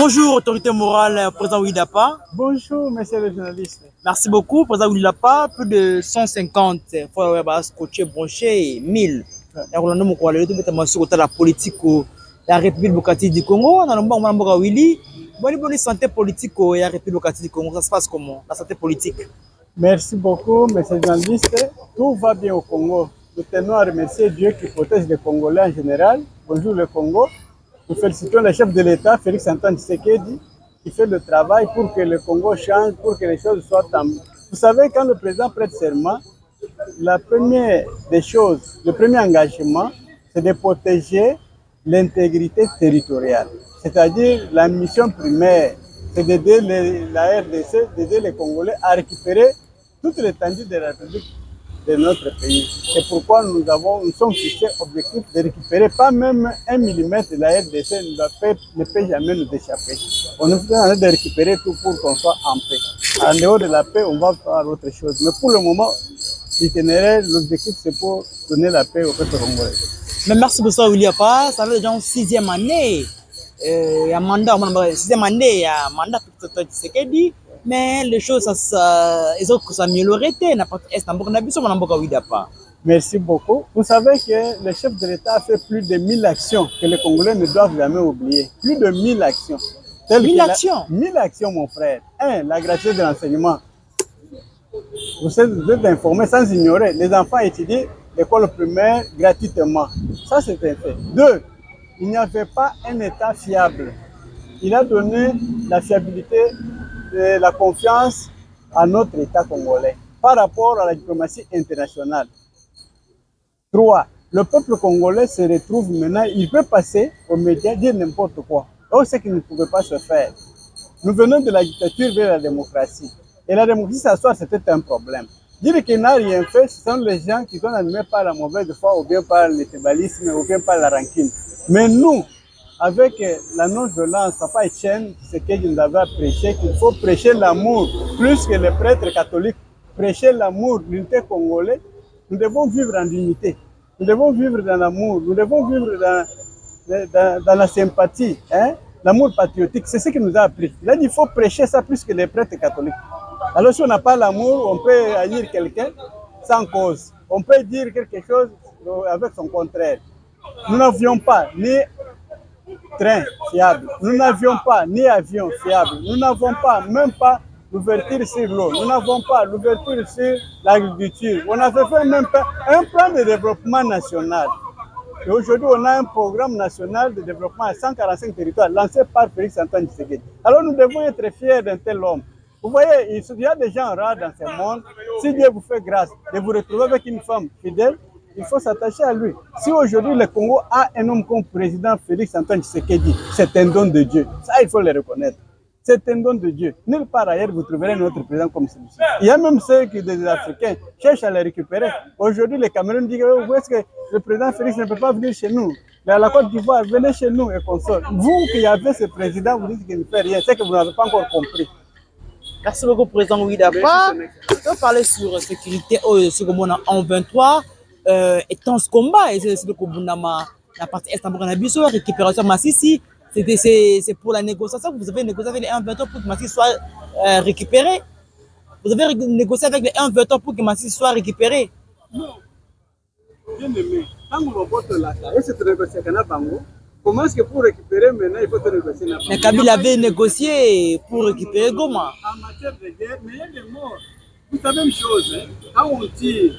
Bonjour, autorité morale, président Ouidapa. Bonjour, monsieur le journaliste. Merci beaucoup, président Ouidapa. Plus de 150 fois coachés, branchés, 1000. La politique, la République démocratique du Congo, on a le Willy. Bonne santé politique, la République démocratique du Congo. Ça se passe comment, la santé politique? Merci beaucoup, monsieur le journaliste. Tout va bien au Congo. Nous tenons à remercier Dieu qui protège les Congolais en général. Bonjour le Congo. Nous félicitons le chef de l'État, Félix Antoine Tshisekedi, qui fait le travail pour que le Congo change, pour que les choses soient en... Vous savez, quand le président prête serment, la première des choses, le premier engagement, c'est de protéger l'intégrité territoriale. C'est-à-dire la mission primaire, c'est d'aider la RDC, d'aider les Congolais à récupérer toute l'étendue de la République de notre pays. C'est pourquoi nous sommes fixés objectif de récupérer pas même 1 millimètre de la RDC ne peut jamais nous échapper. On est en train de récupérer tout pour qu'on soit en paix. En dehors de la paix, on va faire autre chose. Mais pour le moment, l'itinéraire, l'objectif, c'est pour donner la paix au peuple congolais. Mais merci beaucoup, William. Ça fait déjà une 6e année. Il y a mandat, 6e année, il y a mandat pour Tshisekedi. Mais les choses, ils ont s'amélioré. Merci beaucoup. Vous savez que le chef de l'État a fait plus de 1000 actions que les Congolais ne doivent jamais oublier. Plus de 1000 actions. 1000 actions 1000 actions, mon frère. La gratuité de l'enseignement. Vous êtes informés sans ignorer. Les enfants étudient l'école primaire gratuitement. Ça, c'est un fait. 2, il n'y avait pas un État fiable. Il a donné la fiabilité, la confiance à notre État congolais par rapport à la diplomatie internationale. 3, le peuple congolais se retrouve maintenant, il peut passer aux médias, dire n'importe quoi. Or, ce qui ne pouvait pas se faire. Nous venons de la dictature vers la démocratie. Et la démocratie s'asseoir, c'était un problème. Dire qu'il n'a rien fait, ce sont les gens qui sont animés par la mauvaise foi, ou bien par le tribalisme, ou bien par la rancune. Mais nous, avec la non-violence, Papa Etienne, c'est ce qu'il nous avait prêché, qu'il faut prêcher l'amour, plus que les prêtres catholiques, prêcher l'amour, l'unité congolaise. Nous devons vivre en unité, nous devons vivre dans l'amour, nous devons vivre dans la sympathie, l'amour patriotique, c'est ce qu'il nous a appris. Il a dit qu'il faut prêcher ça plus que les prêtres catholiques. Alors si on n'a pas l'amour, on peut haïr quelqu'un sans cause. On peut dire quelque chose avec son contraire. Nous n'avions pas ni train fiable, nous n'avions pas ni avion fiable, nous n'avons pas, même pas l'ouverture sur l'eau, nous n'avons pas l'ouverture sur l'agriculture, on n'avait fait même pas un plan de développement national. Et aujourd'hui, on a un programme national de développement à 145 territoires lancé par Félix Antoine Tshisekedi. Alors nous devons être fiers d'un tel homme. Vous voyez, il y a des gens rares dans ce monde. Si Dieu vous fait grâce de vous retrouver avec une femme fidèle, il faut s'attacher à lui. Si aujourd'hui le Congo a un homme comme président Félix Antoine Tshisekedi, c'est un don de Dieu. Ça, il faut le reconnaître. C'est un don de Dieu. Nulle part ailleurs, vous trouverez un autre président comme celui-ci. Il y a même ceux qui, des Africains, cherchent à le récupérer. Aujourd'hui, les Camerounais disent où est-ce que le président Félix ne peut pas venir chez nous? Mais à la Côte d'Ivoire, venez chez nous et console. Vous qui avez ce président, vous dites qu'il ne fait rien. C'est que vous n'avez pas encore compris. Merci beaucoup, président Ouidapa. On va parler sur la sécurité sur en 23. Étant ce combat, et c'est le combat la partie est en récupération Massissi. C'est pour la négociation. Vous avez négocié avec les 1-23 pour que Massissi soit récupéré. Vous avez négocié avec les 1-23 pour que Massissi soit récupéré. Non. Bien aimé, quand on vote là, c'est négocié avec Bango. Comment est-ce que pour récupérer maintenant, il faut te négocier là-bas? Mais Kabila avait négocié pour récupérer Goma. En matière de guerre, mais il y a des morts. Vous savez une chose, quand on tire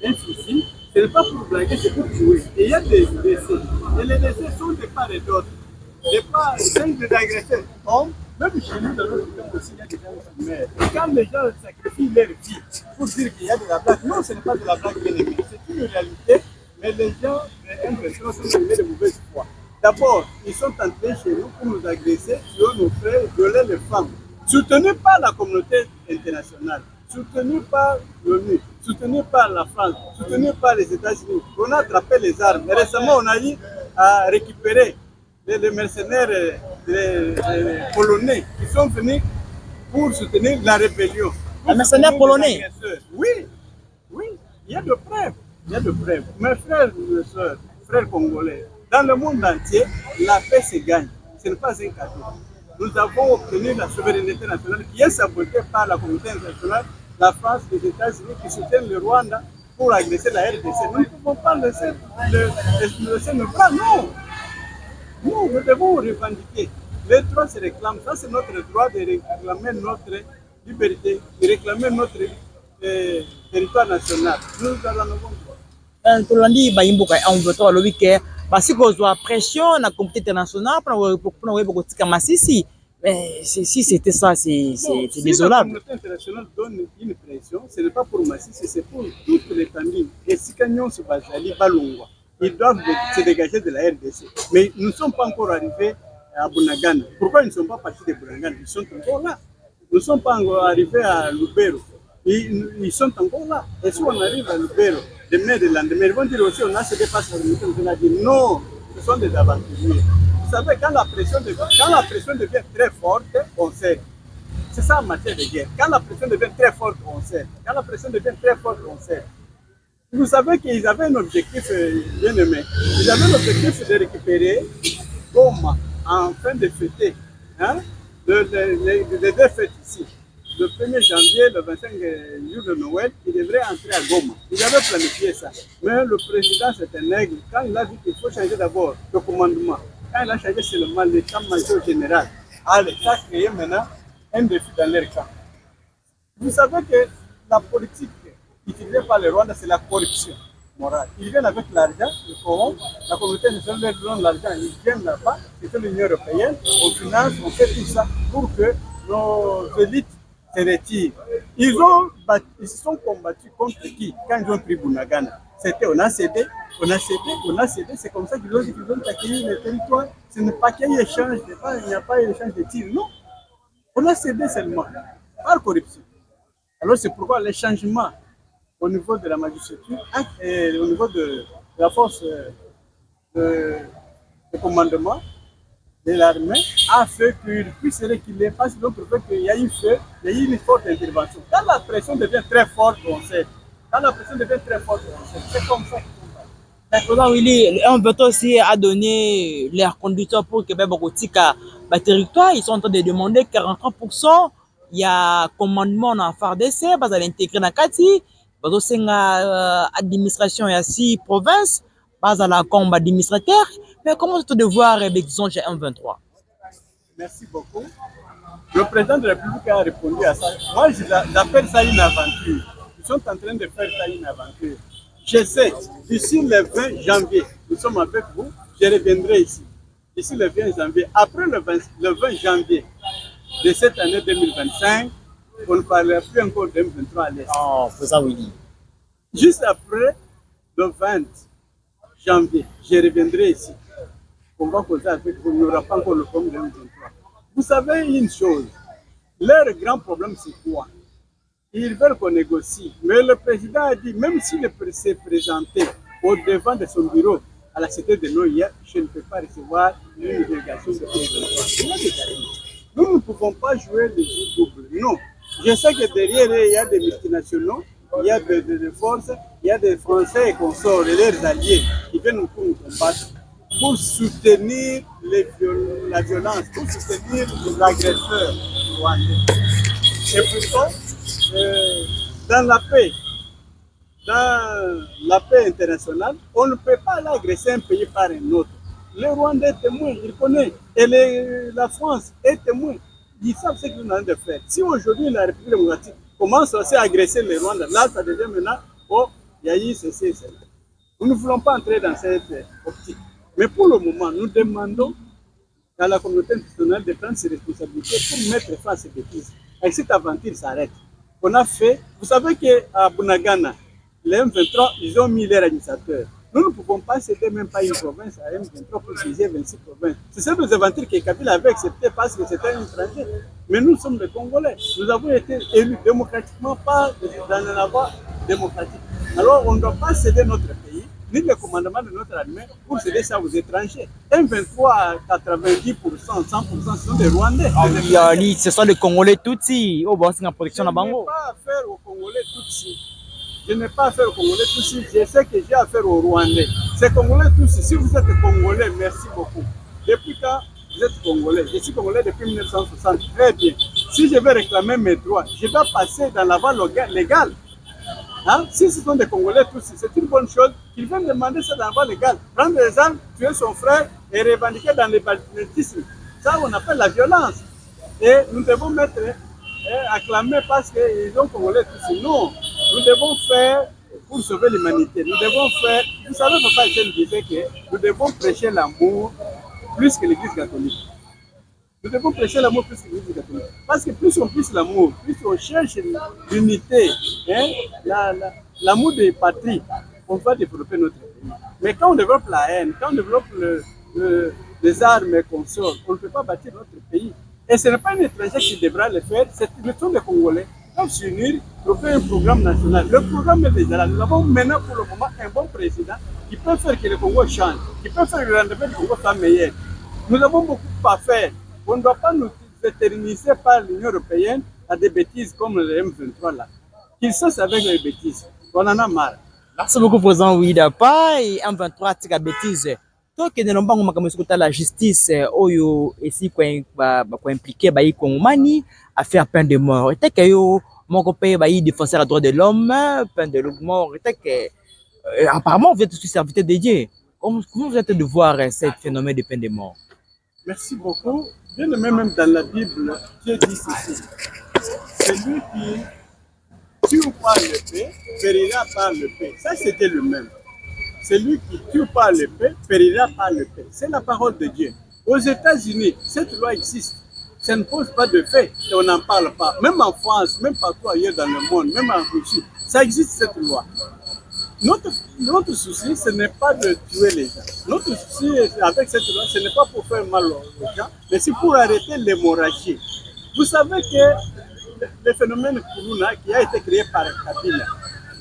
un fusil, ce n'est pas pour blaguer, c'est pour tuer. Et il y a des décès. Et les décès sont des parts et d'autres. Des parts, des agresseurs tombent. Même chez nous, dans notre temps aussi, il y a des gens qui meurent. Et quand les gens sacrifient leur vie pour dire qu'il y a de la blague, non, ce n'est pas de la blague, bien aimé. C'est une réalité. Mais les gens, sont de mauvaise foi. D'abord, ils sont entrés chez nous pour nous agresser, tuer nos frères, violer les femmes. Soutenus par la communauté internationale, soutenus par l'ONU, soutenus par la France, soutenus par les États-Unis. On a attrapé les armes. Et récemment, on a eu à récupérer les mercenaires les polonais qui sont venus pour soutenir la rébellion. Les mercenaires polonais? Oui, oui, il y a de preuves. Il y a de preuves. Mes frères et sœurs, frères congolais, dans le monde entier, la paix se gagne. Ce n'est pas un cadeau. Nous avons obtenu la souveraineté nationale qui est sabotée par la communauté internationale, la France, les États-Unis qui soutiennent le Rwanda pour agresser la RDC. Nous ne pouvons pas laisser nos bras, non. Nous devons revendiquer. Les droits se réclament. Ça, c'est notre droit de réclamer notre liberté, de réclamer notre territoire national. Nous en avons droit. tolandi bayimboka enveloppe alobi ke basi kozwa pression na communauté internationale pour kotika masisi. Mais si c'était ça, c'est désolable. La communauté internationale donne une pression, ce n'est pas pour Massissi, c'est pour toute l'étendue. Et si Kanyon se Bazali, Balongwa, ils doivent se dégager de la RDC. Mais nous ne sommes pas encore arrivés à Bunagana. Pourquoi ils ne sont pas partis de Bunagana? Ils sont encore là. Nous ne sommes pas encore arrivés à Lubero. Ils sont encore là. Et si on arrive à Lubero, demain, le lendemain, ils vont dire aussi on a cédé face à l'unité. On a dit non, ce sont des aventuriers. Vous savez, quand la pression devient très forte, on cède. C'est ça en matière de guerre. Quand la pression devient très forte, on cède. Quand la pression devient très forte, on cède. Vous savez qu'ils avaient un objectif bien aimé. Ils avaient l'objectif de récupérer Goma en fin de fêter. Hein? Les deux fêtes ici. Le 1er janvier, le 25 jour de Noël, il devrait entrer à Goma. Ils avaient planifié ça. Mais le président, c'est un aigle. Quand il a dit qu'il faut changer d'abord le commandement, quand il a changé seulement l'état-major général, ça a créé maintenant un défi dans leur camp. Vous savez que la politique utilisée par les Rwandais, c'est la corruption morale. Ils viennent avec l'argent, ils corrompent, la communauté nationale leur donne l'argent, ils viennent là-bas, c'est l'Union européenne, on finance, on fait tout ça pour que nos élites se retirent. Ils se sont combattus contre qui quand ils ont pris Bunagana? C'était on a cédé, c'est comme ça qu'ils ont dit qu'ils ont acquis le territoire. Ce n'est pas qu'il y ait échange, il n'y a pas échange de tirs, non. On a cédé seulement, par corruption. Alors c'est pourquoi les changements au niveau de la magistrature et au niveau de la force de commandement de l'armée a fait qu'il puisse reculer parce que l'autre fait qu'il y a eu feu, il y a eu une forte intervention. Quand la pression devient très forte, on cède. Quand la pression devient très forte, on cède. C'est comme ça. Président Willy, un veto aussi a donné l'air conducteur pour Québec Bokotika territoire. Ils sont en train de demander 43%. Il y a commandement dans FARDC, parce à l'intégrer dans Kati, parce que c'est l'administration et aussi province, parce à la combat administrateur. Mais comment est-ce de voir l'exemple chez 123? Merci beaucoup. Le président de la République a répondu à ça. Moi, j'appelle ça une aventure. Ils sont en train de faire ça une aventure. Je sais, d'ici le 20 janvier, nous sommes avec vous, je reviendrai ici. D'ici le 20 janvier, après le 20 janvier de cette année 2025, on ne parlera plus encore de M23 à l'Est. Oh, c'est ça, oui. Juste après le 20 janvier, je reviendrai ici. On va causer avec vous, il n'y aura pas encore le problème de M23. Vous savez une chose, leur grand problème c'est quoi? Ils veulent qu'on négocie. Mais le président a dit, même s'il s'est présenté au devant de son bureau à la cité de l'OIA, je ne peux pas recevoir une délégation de M23. Nous ne pouvons pas jouer le jeu double. Non. Je sais que derrière, il y a des multinationaux, il y a des forces, il y a des Français et consorts et leurs alliés qui viennent nous combattre pour soutenir la violence, pour soutenir les agresseurs rwandais. Et pourtant, dans la paix internationale, on ne peut pas aller agresser un pays par un autre. Le Rwanda est témoin, il connaît, et la France est témoin. Ils savent ce qu'ils ont de faire. Si aujourd'hui la République démocratique commence aussi à agresser le Rwanda, là ça devient maintenant, oh, il y a eu ceci. Nous ne voulons pas entrer dans cette optique. Mais pour le moment, nous demandons à la communauté internationale de prendre ses responsabilités pour mettre fin à ces bêtises. Et cette aventure s'arrête. On a fait, vous savez qu'à Bunagana, les M23, ils ont mis leur administrateur. Nous ne pouvons pas céder même pas une province à M23 pour diviser 26 provinces. C'est cette aventure que Kabila avait accepté parce que c'était un étranger. Mais nous sommes des Congolais. Nous avons été élus démocratiquement, pas dans la voie démocratique. Alors on ne doit pas céder notre pays, ni le commandement de notre armée, pour céder ça aux étrangers. M23 à 90%, 100%, ce sont des Rwandais. Ce sont des Congolais Tutsi. Oh, bon, c'est une protection à Bango. Je n'ai pas affaire aux Congolais Tutsi. Je n'ai pas affaire aux Congolais Tutsi. Je sais que j'ai affaire aux Rwandais. Ces Congolais Tutsi, si vous êtes Congolais, merci beaucoup. Depuis quand vous êtes Congolais. Je suis Congolais depuis 1960. Très bien. Si je vais réclamer mes droits, je dois passer dans la voie légale. Hein? Si ce sont des Congolais tous, c'est une bonne chose qu'ils viennent demander ça dans la voie légale. Prendre des armes, tuer son frère et revendiquer dans les banditismes. Ça, on appelle la violence. Et nous devons mettre acclamer parce qu'ils ont Congolais tous. Non, nous devons faire pour sauver l'humanité. Nous devons faire, vous savez, Papa Etienne disait que nous devons prêcher l'amour plus que l'Église catholique. Nous devons prêcher l'amour plus que l'Église catholique. Parce que plus on pousse l'amour, plus on cherche l'unité, hein, l'amour des patries, on va développer notre pays. Mais quand on développe la haine, quand on développe les armes et consorts, on ne peut pas bâtir notre pays. Et ce n'est pas un étranger qui devra le faire, c'est le tour des Congolais. Doivent s'unir pour faire un programme national. Le programme est déjà là. Nous avons maintenant pour le moment un bon président qui peut faire que le Congo change, qui peut faire que le rendement du Congo soit meilleur. Nous avons beaucoup à faire. On ne doit pas nous éterniser par l'Union européenne à des bêtises comme le M23 là. Qu'ils cessent avec les bêtises. On en a marre. Merci beaucoup, président Ouidapa. Et M23, c'est la bêtise. Toi, qui ne l'ont pas la justice, oyo, ici, quoi impliqué, bah, Kongomani, à faire peine de mort. Et que yo, mon copain, bah, il défenseur des droits de l'homme, peine de mort. Et que, apparemment, vous êtes aussi serviteur de Dieu. Comment vous êtes de voir ce phénomène de peine de mort? Merci beaucoup. Bien aimé, même dans la Bible, Dieu dit ceci. Celui qui tue par l'épée, périra par l'épée. Ça, c'était le même. Celui qui tue par l'épée, périra par l'épée. C'est la parole de Dieu. Aux États-Unis, cette loi existe. Ça ne pose pas de fait et on n'en parle pas. Même en France, même partout ailleurs dans le monde, même en Russie, ça existe cette loi. Notre souci, ce n'est pas de tuer les gens. Notre souci avec cette loi, ce n'est pas pour faire mal aux gens, mais c'est pour arrêter l'hémorragie. Vous savez que le phénomène Kuruna, qui a été créé par Kabila,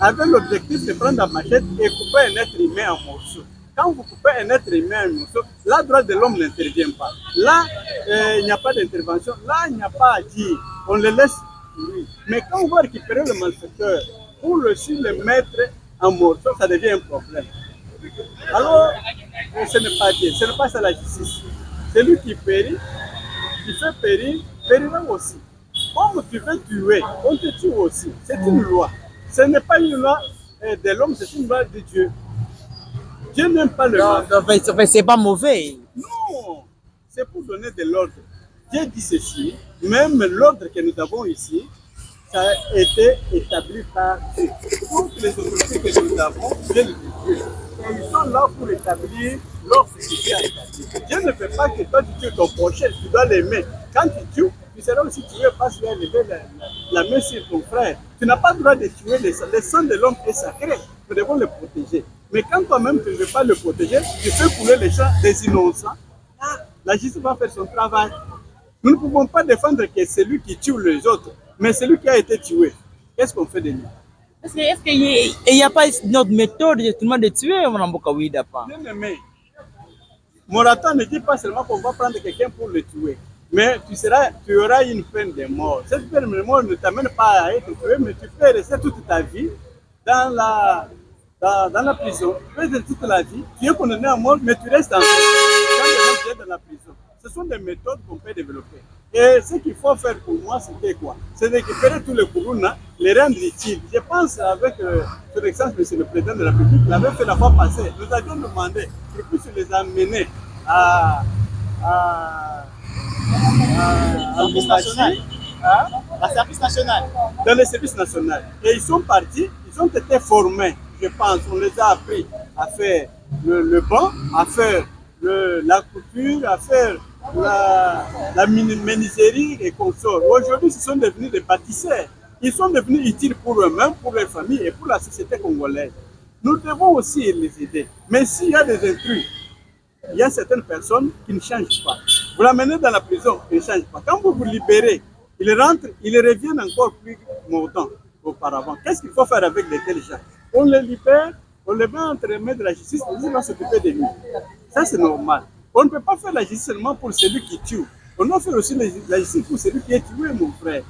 avait l'objectif de prendre la machette et couper un être humain en morceaux. Quand vous coupez un être humain en morceaux, là, le droit de l'homme n'intervient pas. Là, il n'y a pas d'intervention. Là, il n'y a pas à dire. On le laisse lui. Mais quand on va récupérer le malfaiteur pour le mettre en morceaux, ça devient un problème. Alors, ce n'est pas Dieu, ce n'est pas ça la justice. Celui qui périt, qui fait périr, périra aussi. Comme tu veux tuer, on te tue aussi. C'est une loi. Ce n'est pas une loi de l'homme, c'est une loi de Dieu. Dieu n'aime pas le mal. C'est pas mauvais. Non, c'est pour donner de l'ordre. Dieu dit ceci, même l'ordre que nous avons ici, ça a été établi par Dieu. Toutes les autorités que nous avons viennent de Dieu. Et ils sont là pour établir l'ordre que Dieu a établi. Dieu ne fait pas que toi tu tues ton prochain, tu dois l'aimer. Quand tu tues, tu seras aussi tué parce qu'il a levé la main sur ton frère. Tu n'as pas le droit de tuer le sang de l'homme est sacré. Nous devons le protéger. Mais quand toi-même tu ne veux pas le protéger, tu fais couler les champs des innocents. Ah, la justice va faire son travail. Nous ne pouvons pas défendre que celui qui tue les autres, mais celui qui a été tué. Qu'est-ce qu'on fait de lui? Est-ce qu'il n'y a pas une autre méthode justement de tuer mon Mboka Ouidapa? Bien aimé. Morato ne dit pas seulement qu'on va prendre quelqu'un pour le tuer, mais tu auras une peine de mort. Cette peine de mort ne t'amène pas à être tué, mais tu peux rester toute ta vie dans la prison. Tu peux rester toute la vie, tu es condamné à mort, mais tu restes en prison. Quand tu es dans la prison, ce sont des méthodes qu'on peut développer. Et ce qu'il faut faire pour moi, c'était quoi? C'est de récupérer tous les Kuruna, les rendre utiles. Je pense avec son excellence, monsieur le président de la République, l'avait fait la fois passée. Nous avions demandé qu'il puisse les amener à service national. La service national. Dans le service national. Et ils sont partis, ils ont été formés, je pense. On les a appris à faire le banc, à faire la couture, à faire la menuiserie et consorts. Aujourd'hui, ils sont devenus des bâtisseurs. Ils sont devenus utiles pour eux-mêmes, pour leurs familles et pour la société congolaise. Nous devons aussi les aider. Mais s'il y a des intrus, il y a certaines personnes qui ne changent pas. Vous l'amenez dans la prison, ils ne changent pas. Quand vous vous libérez, ils rentrent, ils reviennent encore plus mordants qu'auparavant. Qu'est-ce qu'il faut faire avec les tels gens? On les libère, on les met entre les mains de la justice, on va s'occuper de lui. Ça, c'est normal. On ne peut pas faire la justice seulement pour celui qui tue. On doit faire aussi la justice pour celui qui est tué, mon frère.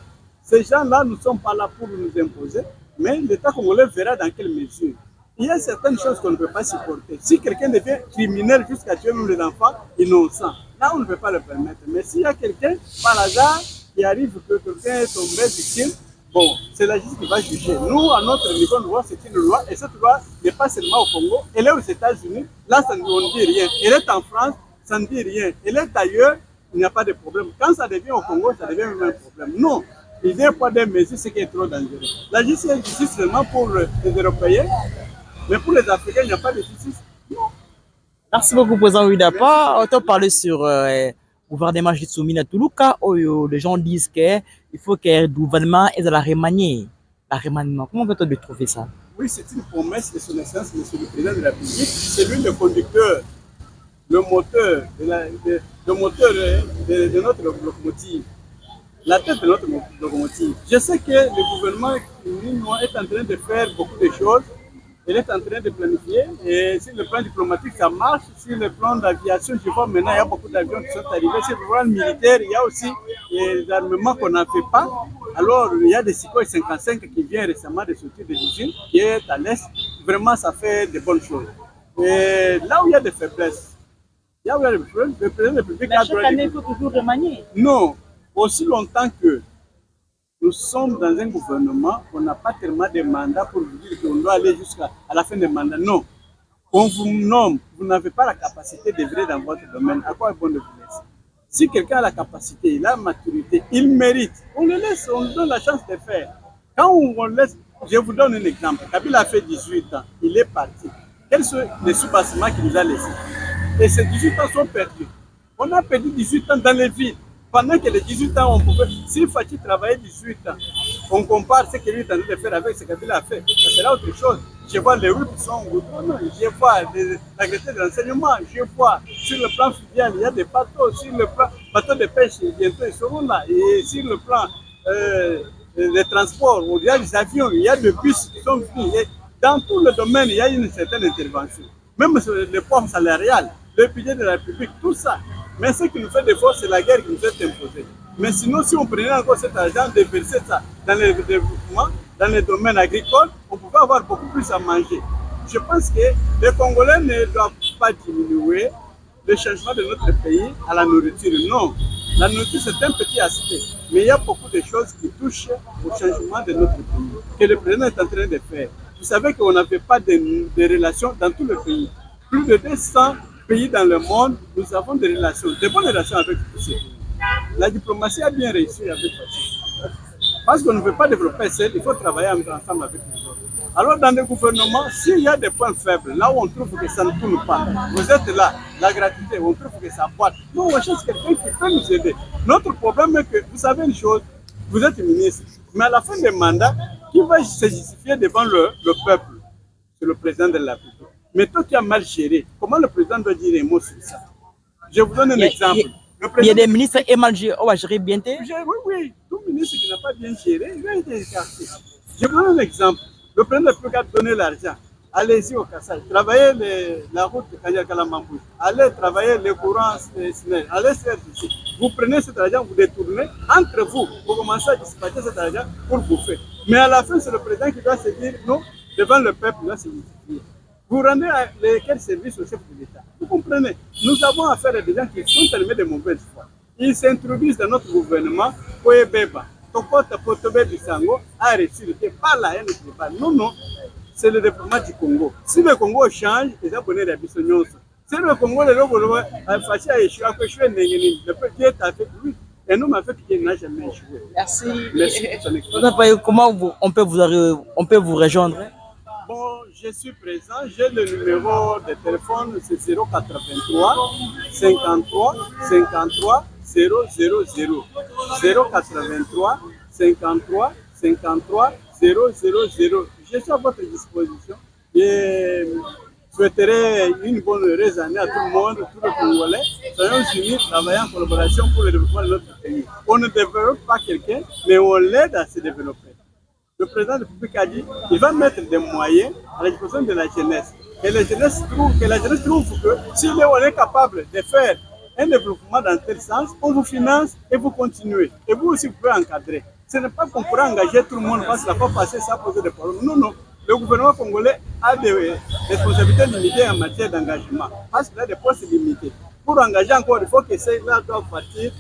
Ces gens-là ne sont pas là pour nous imposer, mais l'État congolais verra dans quelle mesure. Il y a certaines choses qu'on ne peut pas supporter. Si quelqu'un devient criminel jusqu'à tuer même les enfants innocents, Là, on ne peut pas le permettre. Mais s'il y a quelqu'un, par hasard, qui arrive que quelqu'un est tombé victime, bon, c'est la justice qui va juger. Nous, à notre niveau, nous voyons c'est une loi, et cette loi n'est pas seulement au Congo, elle est aux États-Unis, là, ça, on ne dit rien. Elle est en France, ça ne dit rien. Elle est ailleurs, il n'y a pas de problème. Quand ça devient au Congo, ça devient même un problème. Non, il n'y a pas de mesures, c'est qui est trop dangereux. La justice est justice seulement pour les Européens, mais pour les Africains, il n'y a pas de justice. Non. Merci beaucoup, président Ouidapa. On t'a parlé sur le gouvernement Jitsoumi à Toulouka, où les gens disent qu'il faut que le gouvernement ait la remanier. La remaniement. Comment peut-on trouver ça? Oui, c'est une promesse de son excellence, monsieur le président de la République. C'est lui le conducteur, le moteur de notre locomotive, la tête de notre locomotive. Je sais que le gouvernement est en train de faire beaucoup de choses. Il est en train de planifier. Et sur le plan diplomatique, ça marche. Sur le plan d'aviation, je vois maintenant, il y a beaucoup d'avions qui sont arrivés. Sur le plan militaire, il y a aussi des armements qu'on n'en fait pas. Alors, il y a des Sukhoi 55 qui viennent récemment de sortir de l'usine, qui est à l'est. Vraiment, ça fait de bonnes choses. Et là où il y a des faiblesses, il y a des problèmes. Le président de la République a chaque année, il faut toujours remanier. Non, aussi longtemps que nous sommes dans un gouvernement, on n'a pas tellement de mandats pour vous dire qu'on doit aller jusqu'à la fin des mandats. Non. On vous nomme, vous n'avez pas la capacité d'œuvrer dans votre domaine. À quoi est bon de vous laisser? Si quelqu'un a la capacité, il a la maturité, il mérite, on le laisse, on lui donne la chance de faire. Quand on laisse, je vous donne un exemple. Kabila a fait 18 ans, il est parti. Quels sont les sous-bassements qu'il nous a laissés? Et ces 18 ans sont perdus. On a perdu 18 ans dans les villes. Pendant que les 18 ans, on pouvait, s'il fallait travailler 18 ans, on compare ce que lui est en train de faire avec ce qu'il a fait. Ça sera autre chose. Je vois les routes qui sont goudronnées, je vois la qualité de l'enseignement, je vois sur le plan fluvial, il y a des bateaux, sur le plan bateaux de pêche, bientôt ils seront là. Et sur le plan des transports, il y a des avions, il y a des bus qui sont venus. Et dans tout le domaine, il y a une certaine intervention. Même sur le poids salarial, le budget de la République, tout ça. Mais ce qui nous fait défaut, c'est la guerre qui nous est imposée. Mais sinon, si on prenait encore cet argent, déverser ça dans le développement, dans les domaines agricoles, on pouvait avoir beaucoup plus à manger. Je pense que les Congolais ne doivent pas diminuer le changement de notre pays à la nourriture. Non, la nourriture c'est un petit aspect, mais il y a beaucoup de choses qui touchent au changement de notre pays, que le président est en train de faire. Vous savez qu'on n'avait pas de relations dans tout le pays. Plus de 200 pays dans le monde, nous avons des relations, de bonnes relations avec tous ces pays. La diplomatie a bien réussi avec eux. Parce qu'on ne veut pas développer seul, il faut travailler ensemble avec les autres. Alors dans le gouvernement, s'il y a des points faibles, là où on trouve que ça ne tourne pas, vous êtes là, la gratuité, on trouve que ça boite. Nous, on cherche quelqu'un qui peut nous aider. Notre problème est que, vous savez une chose, vous êtes ministre, mais à la fin des mandats, qui va se justifier devant le peuple? C'est le président de la République. Mais toi qui as mal géré, comment le président doit dire un mot sur ça? Je vous donne un exemple. Il y a des ministres qui ont mal géré, on va gérer bien. Oui, tout ministre qui n'a pas bien géré, il va être écarté. Je vous donne un exemple. Le président de la République a donné l'argent. Allez-y au Kassai, travaillez la route de Kanyakalamambou, allez travailler les courants, allez faire ici. Vous prenez cet argent, vous détournez entre vous, vous commencez à dispatcher cet argent pour bouffer. Mais à la fin, c'est le président qui doit se dire non, devant le peuple, il doit se justifier. Vous rendez quel service au chef de l'État? Vous comprenez? Nous avons affaire à des gens qui sont tellement de mauvaise foi. Ils s'introduisent dans notre gouvernement pour Ebeba. Tokota Potobe du Sango a reçu le pas la haine qui pas. Non, non. C'est le développement du Congo. Si le Congo change, les abonnés de Bissonnos. Si le Congo, le logo, a fâché à échouer, à échouer, le petit est avec lui. Et nous, ma fait qu'il n'a jamais échoué. Merci. Merci. Comment on peut vous rejoindre? Bon, je suis présent. J'ai le numéro de téléphone, c'est 083 53 53 000. 083 53 53 000. Je suis à votre disposition. Je souhaiterais une bonne heureuse année à tout le monde, tout le Congolais. Soyons unis, travaillons en collaboration pour le développement de notre pays. On ne développe pas quelqu'un, mais on l'aide à se développer. Le président de la République a dit qu'il va mettre des moyens à la disposition de la jeunesse. Et la jeunesse trouve que si on est capable de faire un développement dans tel sens, on vous finance et vous continuez. Et vous aussi, vous pouvez encadrer. Ce n'est pas qu'on pourra engager tout le monde parce qu'il n'a pas passé ça poser des problèmes. Non, non. Le gouvernement congolais a des responsabilités limitées en matière d'engagement parce qu'il a des postes limités. pour engager encore, il faut que ceux-là doivent partir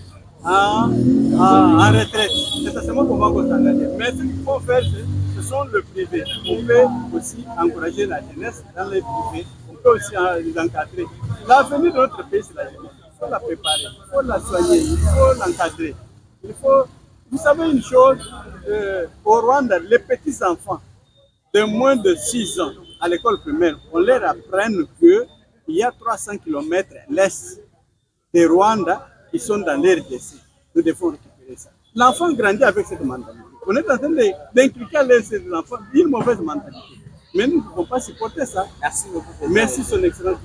en retraite. C'est seulement qu'on va s'engager. Mais ce qu'il faut faire, ce sont le privé. On peut aussi encourager la jeunesse dans les privés. On peut aussi les encadrer. L'avenir de notre pays, c'est la jeunesse. Il faut la préparer, il faut la soigner, il faut l'encadrer. Il faut... Vous savez une chose, au Rwanda, les petits-enfants de moins de 6 ans à l'école primaire, on leur apprend qu'il y a 300 km à l'est de Rwanda qui sont dans l'RDC. Nous devons récupérer ça. L'enfant grandit avec cette mentalité. On est en train d'inculquer à ces enfants une mauvaise mentalité. Mais nous ne pouvons pas supporter ça. Merci beaucoup. Merci, son excellence.